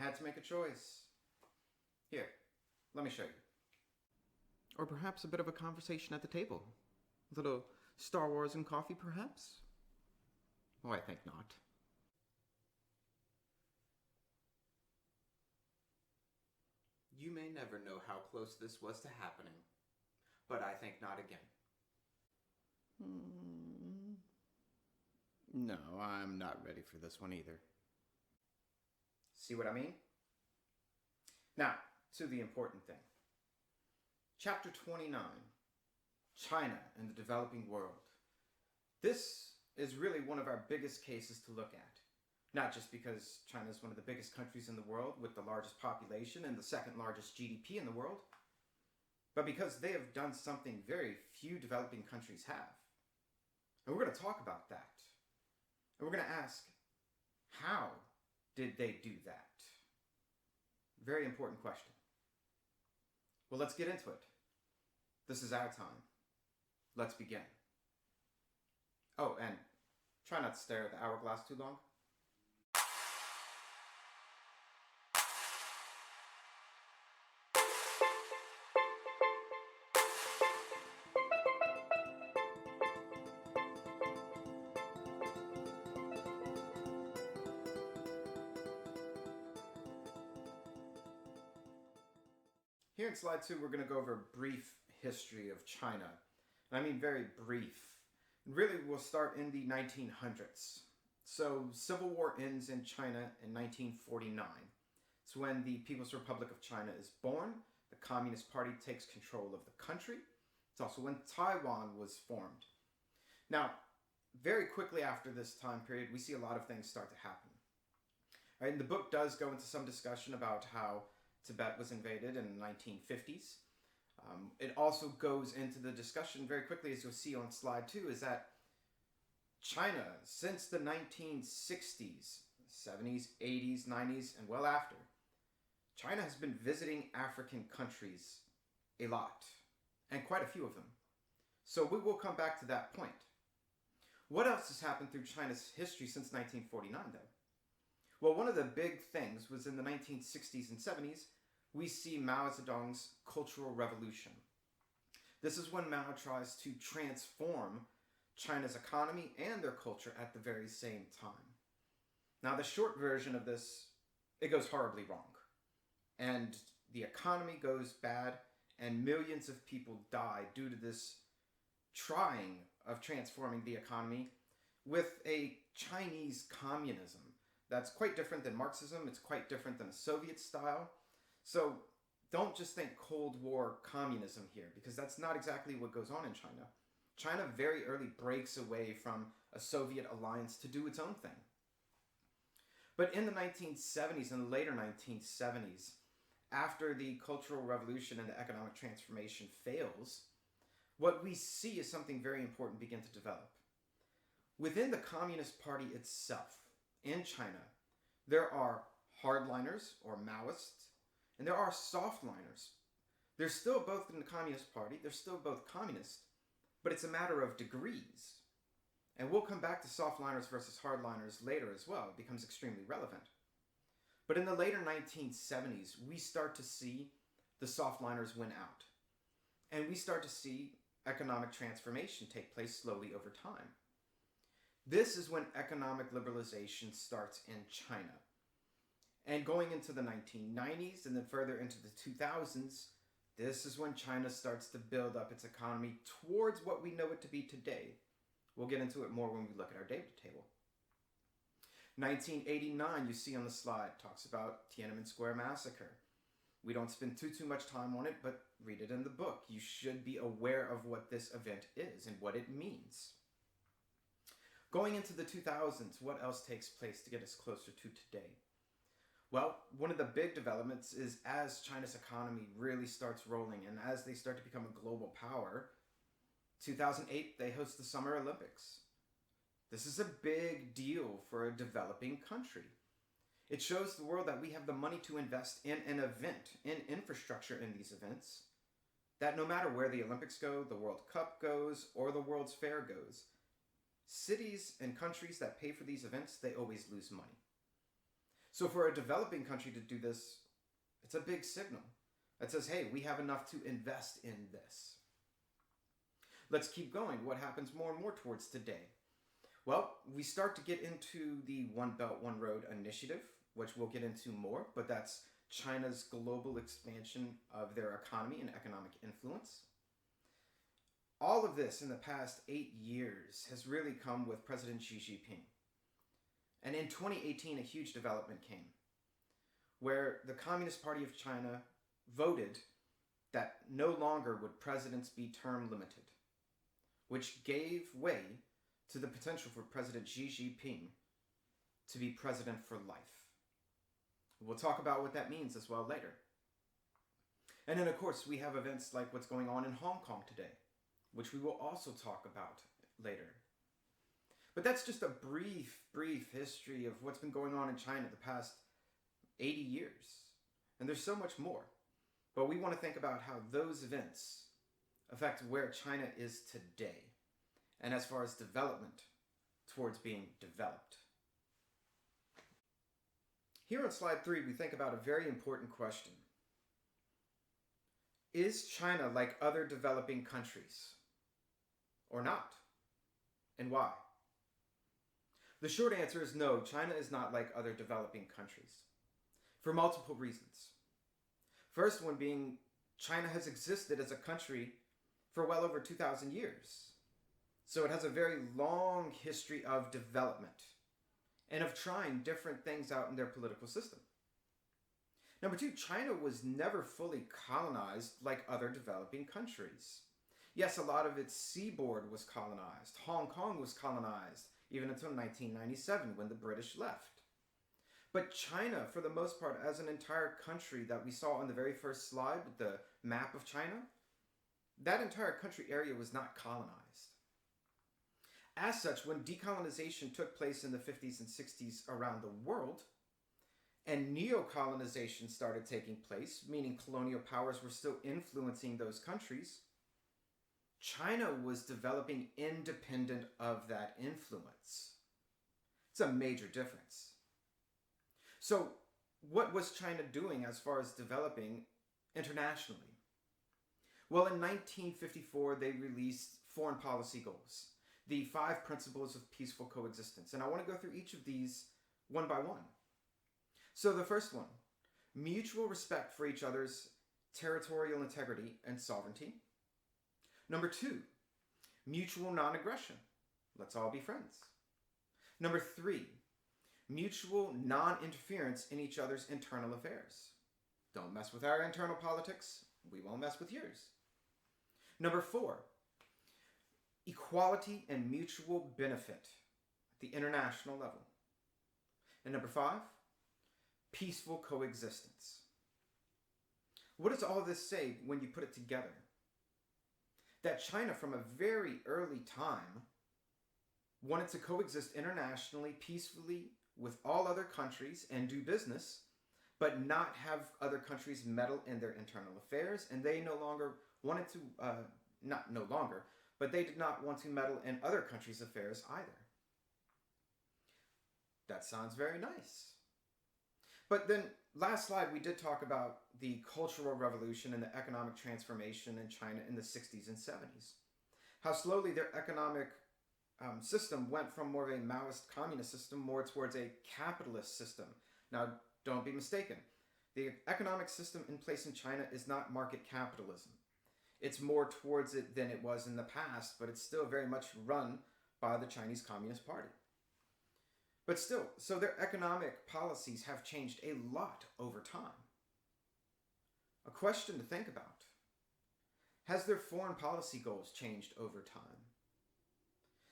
had to make a choice. Here, let me show you. Or perhaps a bit of a conversation at the table. A little Star Wars and coffee, perhaps? Oh, I think not. You may never know how close this was to happening, but I think not again. No, I'm not ready for this one either. See what I mean? Now, to the important thing. Chapter 29, China and the Developing World. This is really one of our biggest cases to look at. Not just because China is one of the biggest countries in the world with the largest population and the second largest GDP in the world, but because they have done something very few developing countries have. And we're going to talk about that. And we're going to ask, how did they do that? Very important question. Well, let's get into it. This is our time. Let's begin. Oh, and try not to stare at the hourglass too long. Here in slide 2, we're going to go over a brief history of China. And I mean very brief. And really, we'll start in the 1900s. So, Civil War ends in China in 1949. It's when the People's Republic of China is born. The Communist Party takes control of the country. It's also when Taiwan was formed. Now, very quickly after this time period, we see a lot of things start to happen. All right, and the book does go into some discussion about how Tibet was invaded in the 1950s. It also goes into the discussion very quickly, as you'll see on slide 2, is that China, since the 1960s, 70s, 80s, 90s, and well after, China has been visiting African countries a lot, and quite a few of them. So we will come back to that point. What else has happened through China's history since 1949, though? Well, one of the big things was in the 1960s and 70s, we see Mao Zedong's Cultural Revolution. This is when Mao tries to transform China's economy and their culture at the very same time. Now, the short version of this, it goes horribly wrong. And the economy goes bad, and millions of people die due to this trying of transforming the economy with a Chinese communism. That's quite different than Marxism. It's quite different than a Soviet style. So don't just think Cold War communism here, because that's not exactly what goes on in China. China very early breaks away from a Soviet alliance to do its own thing. But in the 1970s and later 1970s, after the Cultural Revolution and the economic transformation fails, what we see is something very important begin to develop. Within the Communist Party itself, in China, there are hardliners or Maoists, and there are softliners. They're still both in the Communist Party, they're still both communist, but it's a matter of degrees. And we'll come back to softliners versus hardliners later as well. It becomes extremely relevant. But in the later 1970s, we start to see the softliners win out. And we start to see economic transformation take place slowly over time. This is when economic liberalization starts in China. And going into the 1990s and then further into the 2000s, this is when China starts to build up its economy towards what we know it to be today. We'll get into it more when we look at our data table. 1989, you see on the slide, talks about Tiananmen Square Massacre. We don't spend too much time on it, but read it in the book. You should be aware of what this event is and what it means. Going into the 2000s, what else takes place to get us closer to today? Well, one of the big developments is as China's economy really starts rolling and as they start to become a global power, 2008, they host the Summer Olympics. This is a big deal for a developing country. It shows the world that we have the money to invest in an event, in infrastructure in these events, that no matter where the Olympics go, the World Cup goes, or the World's Fair goes, cities and countries that pay for these events, they always lose money. So for a developing country to do this, it's a big signal that says, hey, we have enough to invest in this. Let's keep going. What happens more and more towards today? Well, we start to get into the One Belt, One Road initiative, which we'll get into more, but that's China's global expansion of their economy and economic influence. All of this in the past 8 years has really come with President Xi Jinping. And in 2018, a huge development came, where the Communist Party of China voted that no longer would presidents be term limited, which gave way to the potential for President Xi Jinping to be president for life. We'll talk about what that means as well later. And then, of course, we have events like what's going on in Hong Kong today, which we will also talk about later. But that's just a brief history of what's been going on in China the past 80 years. And there's so much more. But we want to think about how those events affect where China is today, and as far as development towards being developed. Here on slide 3, we think about a very important question. Is China like other developing countries? Or not? And why? The short answer is no, China is not like other developing countries, for multiple reasons. First one being, China has existed as a country for well over 2,000 years. So it has a very long history of development and of trying different things out in their political system. Number 2, China was never fully colonized like other developing countries. Yes, a lot of its seaboard was colonized. Hong Kong was colonized, even until 1997 when the British left. But China, for the most part, as an entire country that we saw on the very first slide with the map of China, that entire country area was not colonized. As such, when decolonization took place in the 50s and 60s around the world, and neo-colonization started taking place, meaning colonial powers were still influencing those countries, China was developing independent of that influence. It's a major difference. So, what was China doing as far as developing internationally? Well, in 1954, they released foreign policy goals, the 5 principles of peaceful coexistence. And I want to go through each of these one by one. So the first one, mutual respect for each other's territorial integrity and sovereignty. Number 2, mutual non-aggression. Let's all be friends. Number 3, mutual non-interference in each other's internal affairs. Don't mess with our internal politics, we won't mess with yours. Number 4, equality and mutual benefit at the international level. And number 5, peaceful coexistence. What does all this say when you put it together? That China from a very early time wanted to coexist internationally, peacefully with all other countries and do business, but not have other countries meddle in their internal affairs, and they no longer wanted to, but they did not want to meddle in other countries' affairs either. That sounds very nice. But then, last slide, we did talk about the Cultural Revolution and the economic transformation in China in the 60s and 70s. How slowly their economic system went from more of a Maoist communist system more towards a capitalist system. Now, don't be mistaken. The economic system in place in China is not market capitalism. It's more towards it than it was in the past, but it's still very much run by the Chinese Communist Party. But still, so their economic policies have changed a lot over time. A question to think about. Has their foreign policy goals changed over time?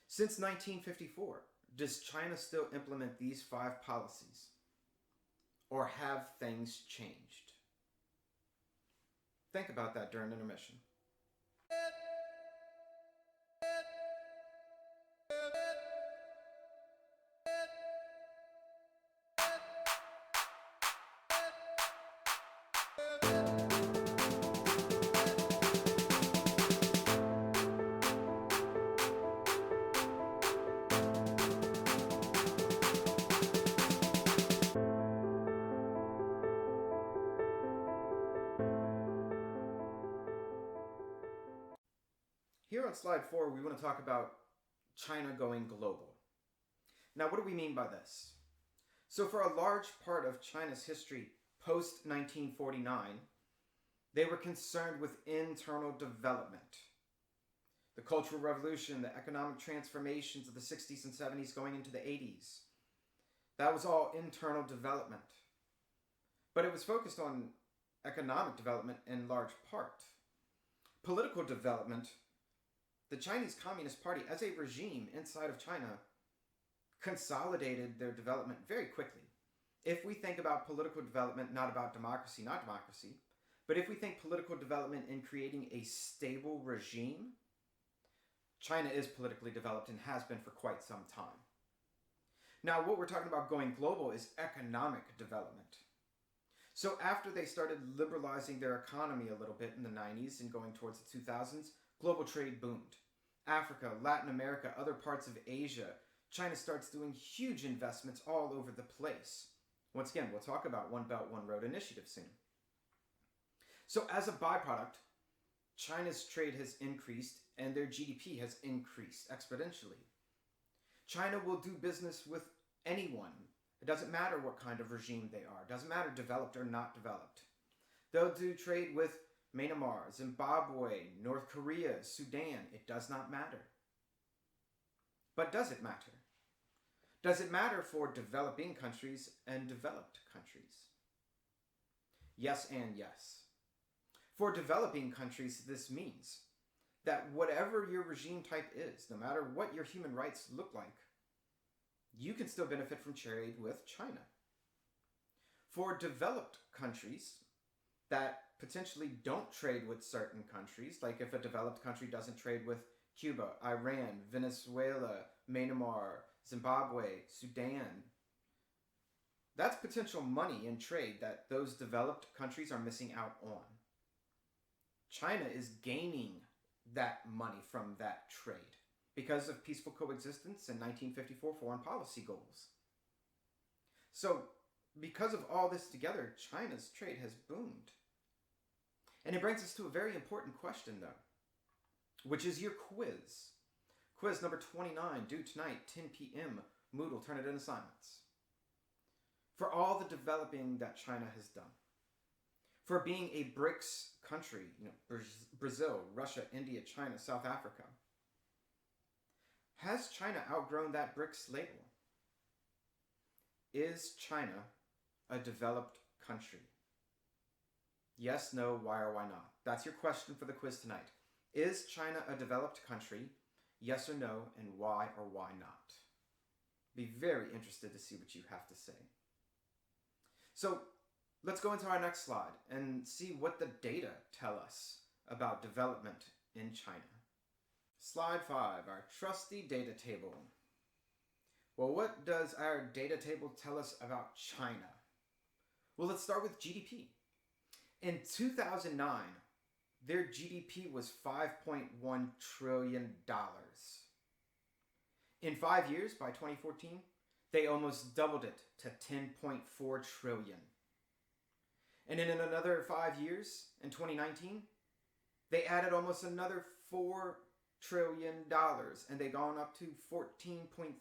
Since 1954, does China still implement these 5 policies? Or have things changed? Think about that during intermission. Here on slide 4, we want to talk about China going global. Now, what do we mean by this? So for a large part of China's history post-1949, they were concerned with internal development. The Cultural Revolution, the economic transformations of the 60s and 70s going into the 80s, that was all internal development. But it was focused on economic development in large part. Political development, the Chinese Communist Party as a regime inside of China consolidated their development very quickly. If we think about political development, not about democracy, but if we think political development in creating a stable regime, China is politically developed and has been for quite some time. Now, what we're talking about going global is economic development. So after they started liberalizing their economy a little bit in the 90s and going towards the 2000s, global trade boomed. Africa, Latin America, other parts of Asia, China starts doing huge investments all over the place. Once again, we'll talk about One Belt, One Road initiative soon. So as a byproduct, China's trade has increased and their GDP has increased exponentially. China will do business with anyone. It doesn't matter what kind of regime they are. It doesn't matter developed or not developed. They'll do trade with Myanmar, Zimbabwe, North Korea, Sudan. It does not matter. But does it matter? Does it matter for developing countries and developed countries? Yes and yes. For developing countries, this means that whatever your regime type is, no matter what your human rights look like, you can still benefit from trade with China. For developed countries that potentially don't trade with certain countries, like if a developed country doesn't trade with Cuba, Iran, Venezuela, Myanmar, Zimbabwe, Sudan, that's potential money in trade that those developed countries are missing out on. China is gaining that money from that trade because of peaceful coexistence and 1954 foreign policy goals. So, because of all this together, China's trade has boomed. And it brings us to a very important question, though, which is your quiz. Quiz number 29, due tonight, 10 p.m., Moodle Turnitin assignments. For all the developing that China has done, for being a BRICS country, Brazil, Russia, India, China, South Africa, has China outgrown that BRICS label? Is China a developed country? Yes, no, why or why not? That's your question for the quiz tonight. Is China a developed country? Yes or no, and why or why not? Be very interested to see what you have to say. So let's go into our next slide and see what the data tell us about development in China. Slide 5, our trusty data table. Well, what does our data table tell us about China? Well, let's start with GDP. In 2009, their GDP was $5.1 trillion. In 5 years, by 2014, they almost doubled it to $10.4 trillion. And in another 5 years, in 2019, they added almost another $4 trillion, and they've gone up to $14.3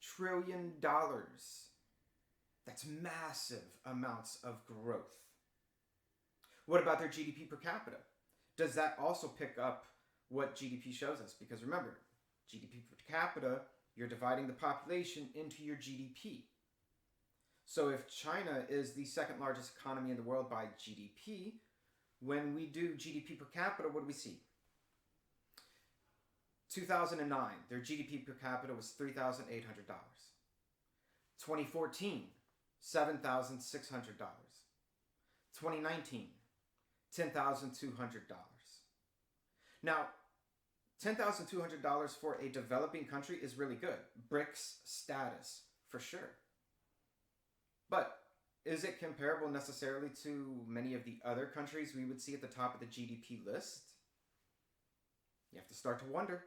trillion. That's massive amounts of growth. What about their GDP per capita? Does that also pick up what GDP shows us? Because remember, GDP per capita, you're dividing the population into your GDP. So if China is the second largest economy in the world by GDP, when we do GDP per capita, what do we see? 2009, their GDP per capita was $3,800. 2014, $7,600. 2019, $10,200. Now, $10,200 for a developing country is really good. BRICS status, for sure. But is it comparable necessarily to many of the other countries we would see at the top of the GDP list? You have to start to wonder.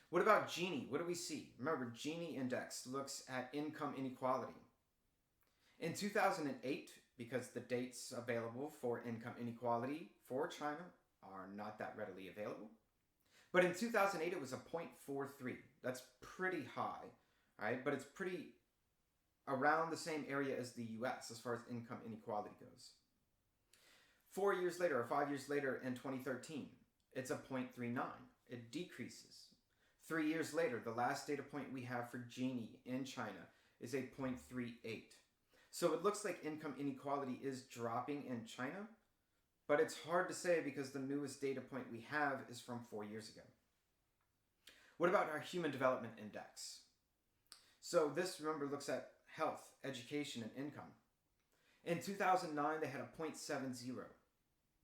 What about Gini? What do we see? Remember, Gini index looks at income inequality. In 2008, because the dates available for income inequality for China are not that readily available, But in 2008, it was a 0.43. That's pretty high, right? But it's pretty around the same area as the US as far as income inequality goes. 4 years later, or 5 years later in 2013, it's a 0.39. It decreases. 3 years later, the last data point we have for Gini in China is a 0.38. So it looks like income inequality is dropping in China, but it's hard to say because the newest data point we have is from 4 years ago. What about our Human Development Index? So this, remember, looks at health, education, and income. In 2009, they had a 0.70.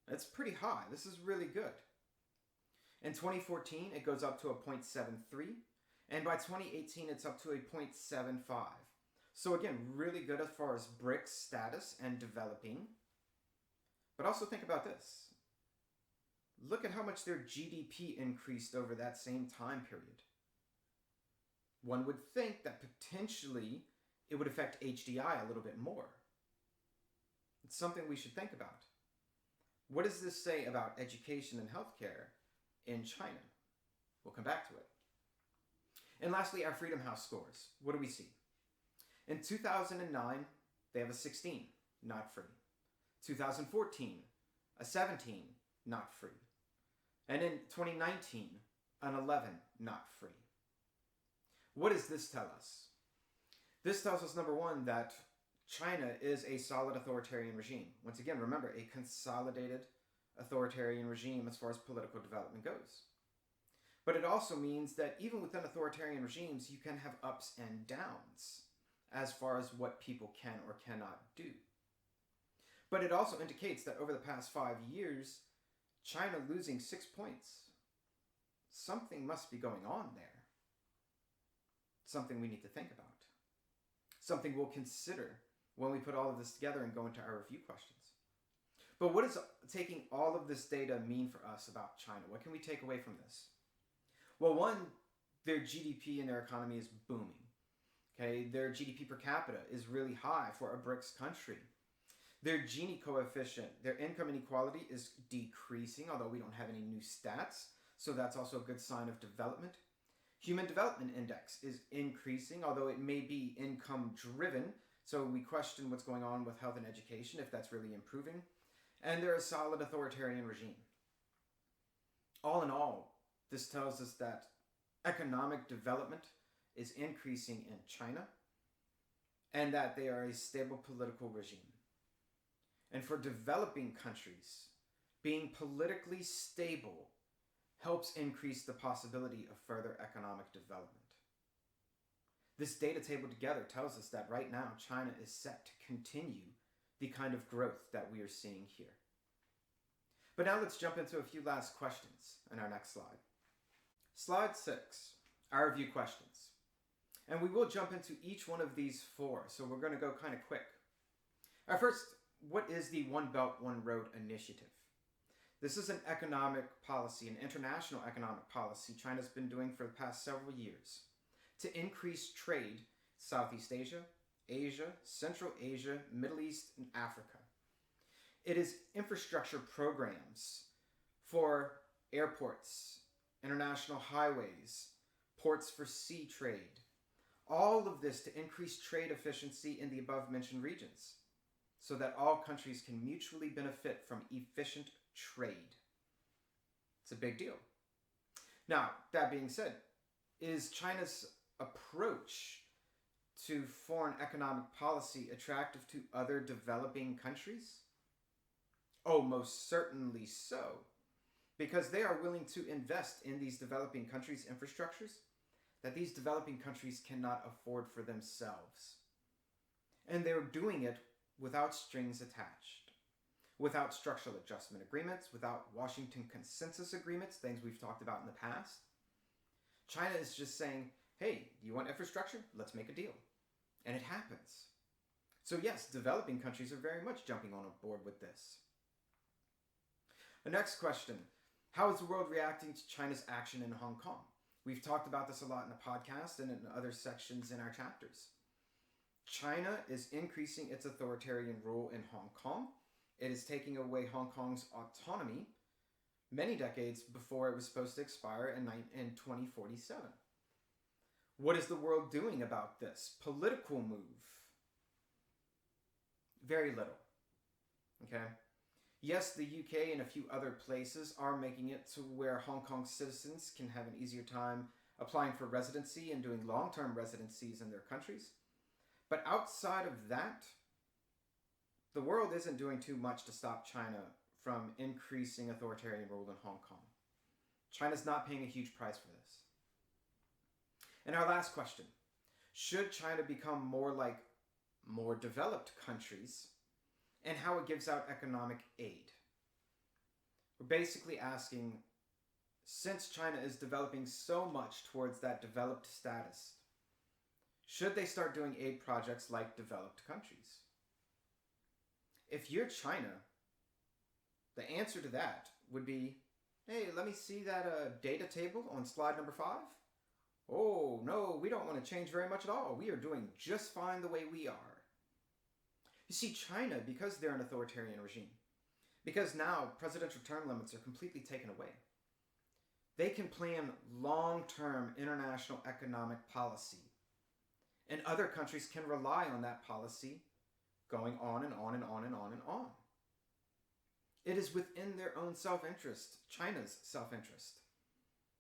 That's pretty high. This is really good. In 2014, it goes up to a 0.73. And by 2018, it's up to a 0.75. So again, really good as far as BRICS status and developing. But also think about this. Look at how much their GDP increased over that same time period. One would think that potentially it would affect HDI a little bit more. It's something we should think about. What does this say about education and healthcare in China? We'll come back to it. And lastly, our Freedom House scores. What do we see? In 2009, they have a 16, not free. 2014, a 17, not free. And in 2019, an 11, not free. What does this tell us? This tells us, number one, that China is a solid authoritarian regime. Once again, remember, a consolidated authoritarian regime as far as political development goes. But it also means that even within authoritarian regimes, you can have ups and downs as far as what people can or cannot do. But it also indicates that over the past 5 years, China losing 6 points, something must be going on there. Something we need to think about. Something we'll consider when we put all of this together and go into our review questions. But what does taking all of this data mean for us about China? What can we take away from this? Well, one, their GDP and their economy is booming. Okay, their GDP per capita is really high for a BRICS country. Their Gini coefficient, their income inequality is decreasing, although we don't have any new stats, so that's also a good sign of development. Human Development Index is increasing, although it may be income driven, so we question what's going on with health and education, if that's really improving. And they're a solid authoritarian regime. All in all, this tells us that economic development is increasing in China and that they are a stable political regime. And for developing countries, being politically stable helps increase the possibility of further economic development. This data table together tells us that right now China is set to continue the kind of growth that we are seeing here. But now let's jump into a few last questions in our next slide. Slide 6, our review questions. And we will jump into each one of these 4, so we're going to go kind of quick. Our first, what is the One Belt, One Road initiative? This is an economic policy, an international economic policy China's been doing for the past several years to increase trade Southeast Asia, Asia, Central Asia, Middle East, and Africa. It is infrastructure programs for airports, international highways, ports for sea trade. All of this to increase trade efficiency in the above-mentioned regions so that all countries can mutually benefit from efficient trade. It's a big deal. Now, that being said, is China's approach to foreign economic policy attractive to other developing countries? Oh, most certainly so. Because they are willing to invest in these developing countries' infrastructures that these developing countries cannot afford for themselves. And they're doing it without strings attached, without structural adjustment agreements, without Washington consensus agreements, things we've talked about in the past. China is just saying, hey, do you want infrastructure? Let's make a deal. And it happens. So yes, developing countries are very much jumping on board with this. The next question, how is the world reacting to China's action in Hong Kong? We've talked about this a lot in the podcast and in other sections in our chapters. China is increasing its authoritarian rule in Hong Kong. It is taking away Hong Kong's autonomy, many decades before it was supposed to expire in 2047. What is the world doing about this political move? Very little. Okay? Yes, the UK and a few other places are making it to where Hong Kong citizens can have an easier time applying for residency and doing long-term residencies in their countries. But outside of that, the world isn't doing too much to stop China from increasing authoritarian rule in Hong Kong. China's not paying a huge price for this. And our last question, should China become more like more developed countries and how it gives out economic aid? We're basically asking, since China is developing so much towards that developed status, should they start doing aid projects like developed countries? If you're China, the answer to that would be, hey, let me see that data table on slide number 5. Oh, no, we don't want to change very much at all. We are doing just fine the way we are. You see, China, because they're an authoritarian regime, because now presidential term limits are completely taken away, they can plan long-term international economic policy. And other countries can rely on that policy going on and on and on and on and on. It is within their own self-interest, China's self-interest,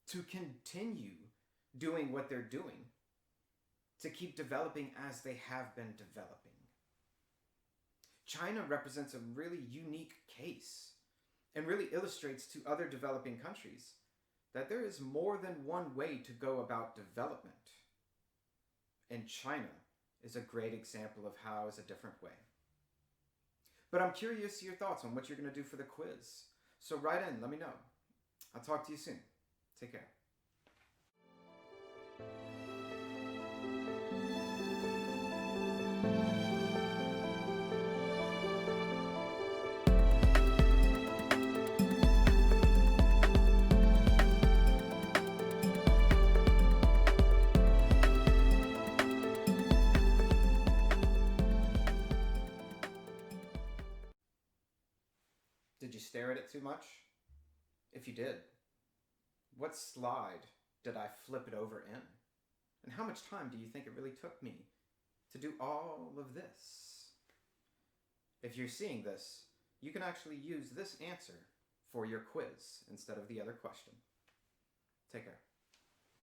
to continue doing what they're doing, to keep developing as they have been developing. China represents a really unique case and really illustrates to other developing countries that there is more than one way to go about development. And China is a great example of how is a different way. But I'm curious to your thoughts on what you're going to do for the quiz. So write in, let me know. I'll talk to you soon. Take care. Did you stare at it too much? If you did, what slide did I flip it over in? And how much time do you think it really took me to do all of this? If you're seeing this, you can actually use this answer for your quiz instead of the other question. Take care.